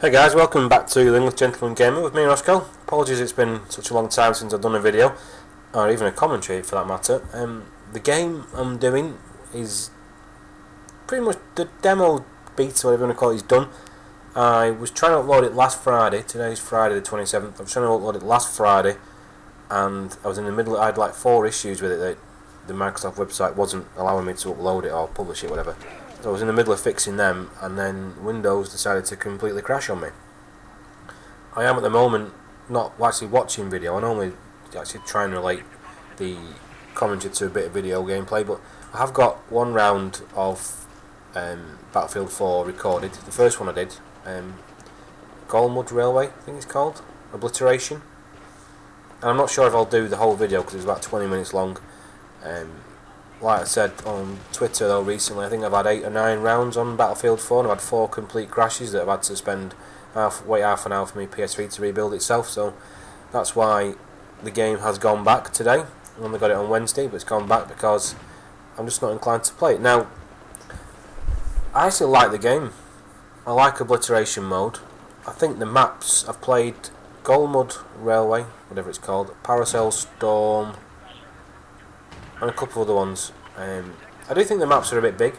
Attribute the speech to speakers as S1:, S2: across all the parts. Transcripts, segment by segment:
S1: Hey guys, welcome back to the English Gentleman Gamer with me, Roscoe. Apologies it's been such a long time since I've done a video, or even a commentary for that matter. The game I'm doing is pretty much the demo beta, whatever you want to call it, is done. I was trying to upload it last Friday. Today's Friday the 27th. I was trying to upload it last Friday, and I was in the middle. I had like 4 issues with it that the Microsoft website wasn't allowing me to upload it or publish it, whatever. So I was in the middle of fixing them, and then Windows decided to completely crash on me. I am at the moment not actually watching video. I normally actually try and relate the commentary to a bit of video gameplay, but I have got one round of Battlefield 4 recorded. The first one I did, Golmud Railway, I think it's called, Obliteration. And I'm not sure if I'll do the whole video because it's about 20 minutes long. Like I said on Twitter though recently, I think I've had 8 or 9 rounds on Battlefield 4 and I've had 4 complete crashes that I've had to spend wait half an hour for my PS3 to rebuild itself, so that's why the game has gone back today. I only got it on Wednesday, but it's gone back because I'm just not inclined to play it. Now, I actually like the game. I like Obliteration mode. I think the maps, I've played Golmud Railway, whatever it's called, Paracel Storm, and a couple of other ones. I do think the maps are a bit big.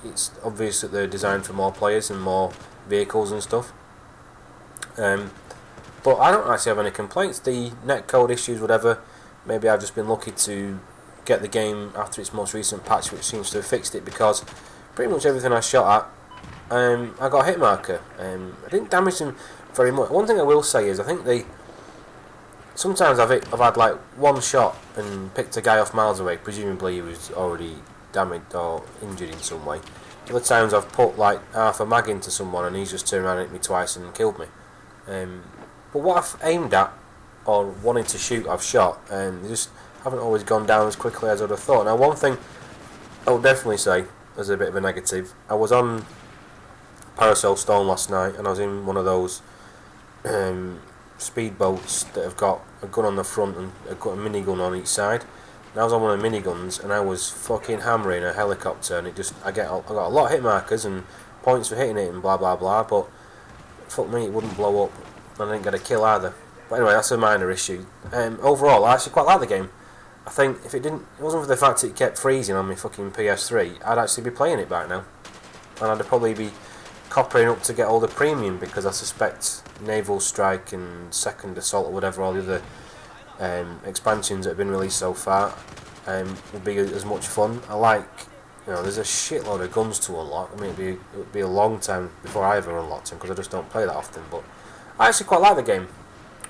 S1: It's obvious that they're designed for more players and more vehicles and stuff. But I don't actually have any complaints. The netcode issues, whatever, maybe I've just been lucky to get the game after its most recent patch, which seems to have fixed it, because pretty much everything I shot at, I got a hit marker. I didn't damage them very much. One thing I will say is I think sometimes I've had like one shot and picked a guy off miles away, presumably he was already damaged or injured in some way. Other times I've put like half a mag into someone and he's just turned around and hit me twice and killed me. But what I've aimed at or wanted to shoot, I've shot, and they just haven't always gone down as quickly as I'd have thought. Now, one thing I would definitely say as a bit of a negative, I was on Paracel Storm last night and I was in one of those speedboats that have got a gun on the front and a minigun on each side. And I was on one of the miniguns and I was fucking hammering a helicopter, and I got a lot of hit markers and points for hitting it and blah blah blah, but fuck me, it wouldn't blow up and I didn't get a kill either. But anyway, that's a minor issue. Overall, I actually quite like the game. I think if it wasn't for the fact that it kept freezing on my fucking PS3, I'd actually be playing it back now, and I'd probably be coppering up to get all the premium, because I suspect Naval Strike and Second Assault or whatever, all the other expansions that have been released so far will be as much fun. I like, there's a shitload of guns to unlock. I mean, it would be a long time before I ever unlocked them because I just don't play that often, but I actually quite like the game.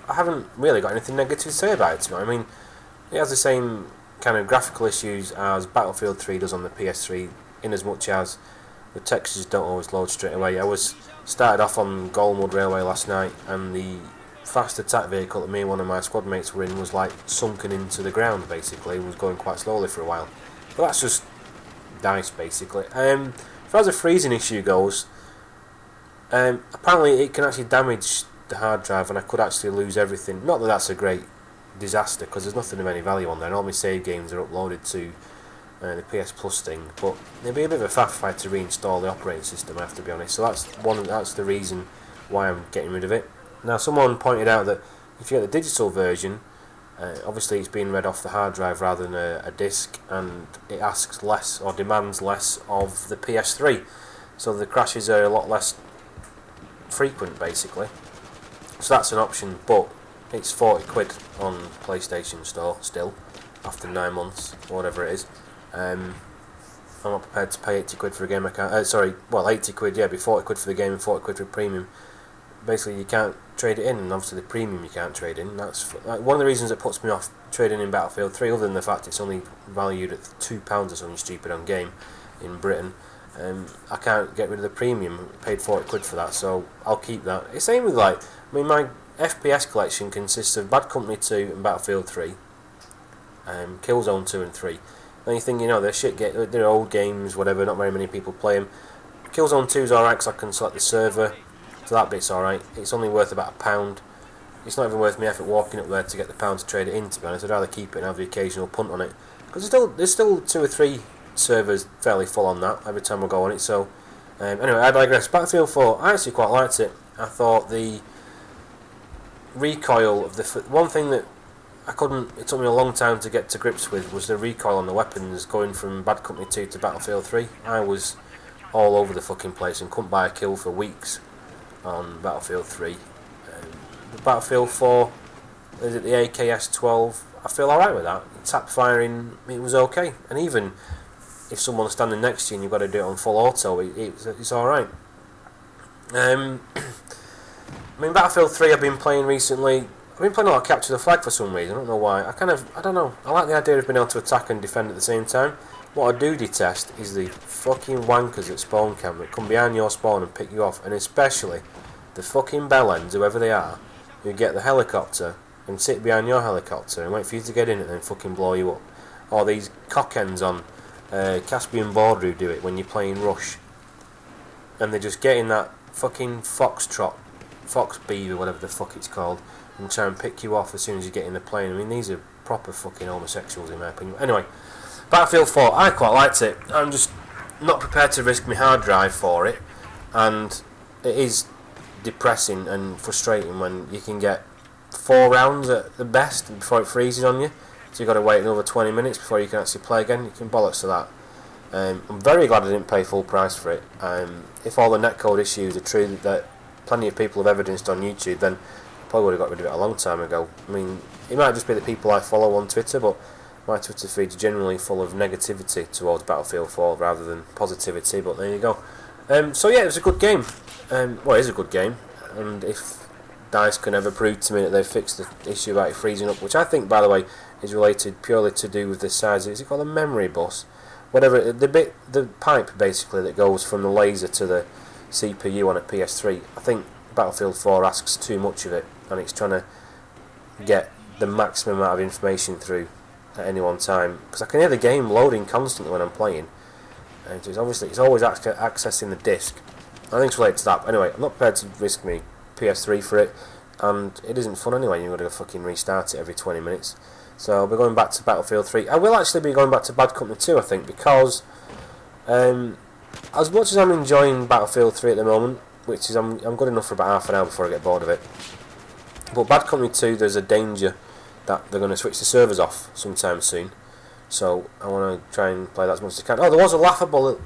S1: I haven't really got anything negative to say about it tonight. I mean, it has the same kind of graphical issues as Battlefield 3 does on the PS3, in as much as the textures don't always load straight away. I started off on Golmud Railway last night, and the fast attack vehicle that me and one of my squad mates were in was like sunken into the ground, basically. It was going quite slowly for a while. But that's just dice, basically. As far as the freezing issue goes, apparently it can actually damage the hard drive and I could actually lose everything. Not that that's a great disaster, because there's nothing of any value on there, and all my save games are uploaded to the PS Plus thing, but it'd be a bit of a faff if I had to reinstall the operating system, I have to be honest. So that's the reason why I'm getting rid of it. Now, someone pointed out that if you get the digital version, obviously it's being read off the hard drive rather than a disc, and it asks less or demands less of the PS3, so the crashes are a lot less frequent, basically. So that's an option, but it's 40 quid on PlayStation Store still, after 9 months, or whatever it is. I'm not prepared to pay 80 quid for a game I can't... 80 quid, yeah, it'd be 40 quid for the game and 40 quid for premium. Basically, you can't trade it in, and obviously the premium you can't trade in. That's one of the reasons that puts me off trading in Battlefield 3, other than the fact it's only valued at £2 or something stupid on game in Britain. I can't get rid of the premium. I paid 40 quid for that, so I'll keep that. It's same with my FPS collection consists of Bad Company 2 and Battlefield 3, Killzone 2 and 3. And you think, they're old games, whatever, not very many people play them. Killzone 2 is alright because I can select the server, so that bit's alright. It's only worth about £1. It's not even worth my effort walking up there to get the £1 to trade it in, to be honest. I'd rather keep it and have the occasional punt on it, because there's still 2 or 3 servers fairly full on that every time I go on it, so Anyway, I digress. Battlefield 4, I actually quite liked it. I thought the recoil of the one thing that it took me a long time to get to grips with was the recoil on the weapons going from Bad Company 2 to Battlefield 3. I was all over the fucking place and couldn't buy a kill for weeks on Battlefield 3. The Battlefield 4, is it the AKS-12? I feel alright with that. Tap firing, it was okay. And even if someone's standing next to you and you've got to do it on full auto, it's alright. I mean, Battlefield 3 I've been playing recently. I've been playing a lot of Capture the Flag for some reason. I don't know why. I don't know. I like the idea of being able to attack and defend at the same time. What I do detest is the fucking wankers at spawn camp that come behind your spawn and pick you off, and especially the fucking bellends, whoever they are, who get the helicopter and sit behind your helicopter and wait for you to get in and then fucking blow you up. Or these cockends on Caspian Border who do it when you're playing Rush, and they just get in that fucking fox beaver, whatever the fuck it's called, and try and pick you off as soon as you get in the plane. I mean, these are proper fucking homosexuals in my opinion. Anyway, Battlefield 4, I quite liked it. I'm just not prepared to risk my hard drive for it, and it is depressing and frustrating when you can get 4 rounds at the best before it freezes on you, so you've got to wait another 20 minutes before you can actually play again. You can bollocks to that. I'm very glad I didn't pay full price for it. If all the netcode issues are true that plenty of people have evidenced on YouTube, then I probably would have got rid of it a long time ago. I mean, it might just be the people I follow on Twitter, but my Twitter feed is generally full of negativity towards Battlefield 4 rather than positivity, but there you go. So yeah, it was a good game. Well, it is a good game, and if DICE can ever prove to me that they've fixed the issue about it freezing up, which I think, by the way, is related purely to do with the size, is it called a memory bus? Whatever, the pipe basically that goes from the laser to the CPU on a PS3, I think Battlefield 4 asks too much of it, and it's trying to get the maximum amount of information through at any one time, because I can hear the game loading constantly when I'm playing, and it's always accessing the disc. I think it's related to that. But anyway, I'm not prepared to risk me PS3 for it, and it isn't fun anyway. You've got to fucking restart it every 20 minutes. So I'll be going back to Battlefield 3. I will actually be going back to Bad Company 2, I think, because as much as I'm enjoying Battlefield 3 at the moment, which is I'm good enough for about half an hour before I get bored of it, but Bad Company 2, there's a danger that they're going to switch the servers off sometime soon. So I want to try and play that as much as I can. Oh, there was a laughable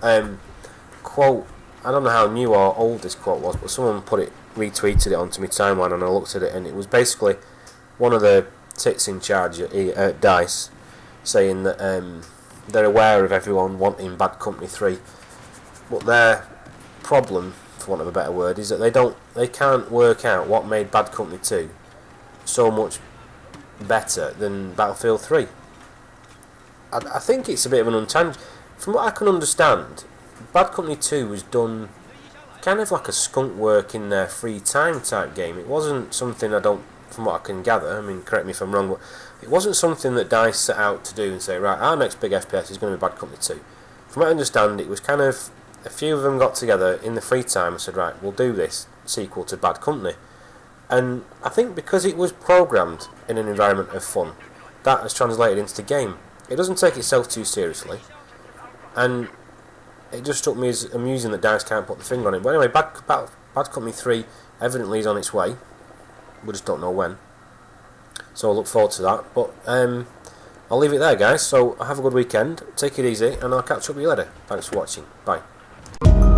S1: quote. I don't know how new or old this quote was, but someone retweeted it onto my timeline, and I looked at it, and it was basically one of the tits in charge at DICE saying that they're aware of everyone wanting Bad Company 3, but their problem, for want of a better word, is that they can't work out what made Bad Company 2 so much better than Battlefield 3. I think it's a bit of an untangent. From what I can understand, Bad Company 2 was done kind of like a skunk work in their free time type game. It wasn't something from what I can gather, I mean, correct me if I'm wrong, but it wasn't something that DICE set out to do and say, right, our next big FPS is going to be Bad Company 2. From what I understand, it was kind of, a few of them got together in the free time and said, right, we'll do this sequel to Bad Company. And I think because it was programmed in an environment of fun, that has translated into the game. It doesn't take itself too seriously, and it just struck me as amusing that DICE can't put the finger on it. But anyway, Bad Company 3 evidently is on its way. We just don't know when. So I'll look forward to that. But I'll leave it there, guys. So have a good weekend. Take it easy, and I'll catch up with you later. Thanks for watching. Bye.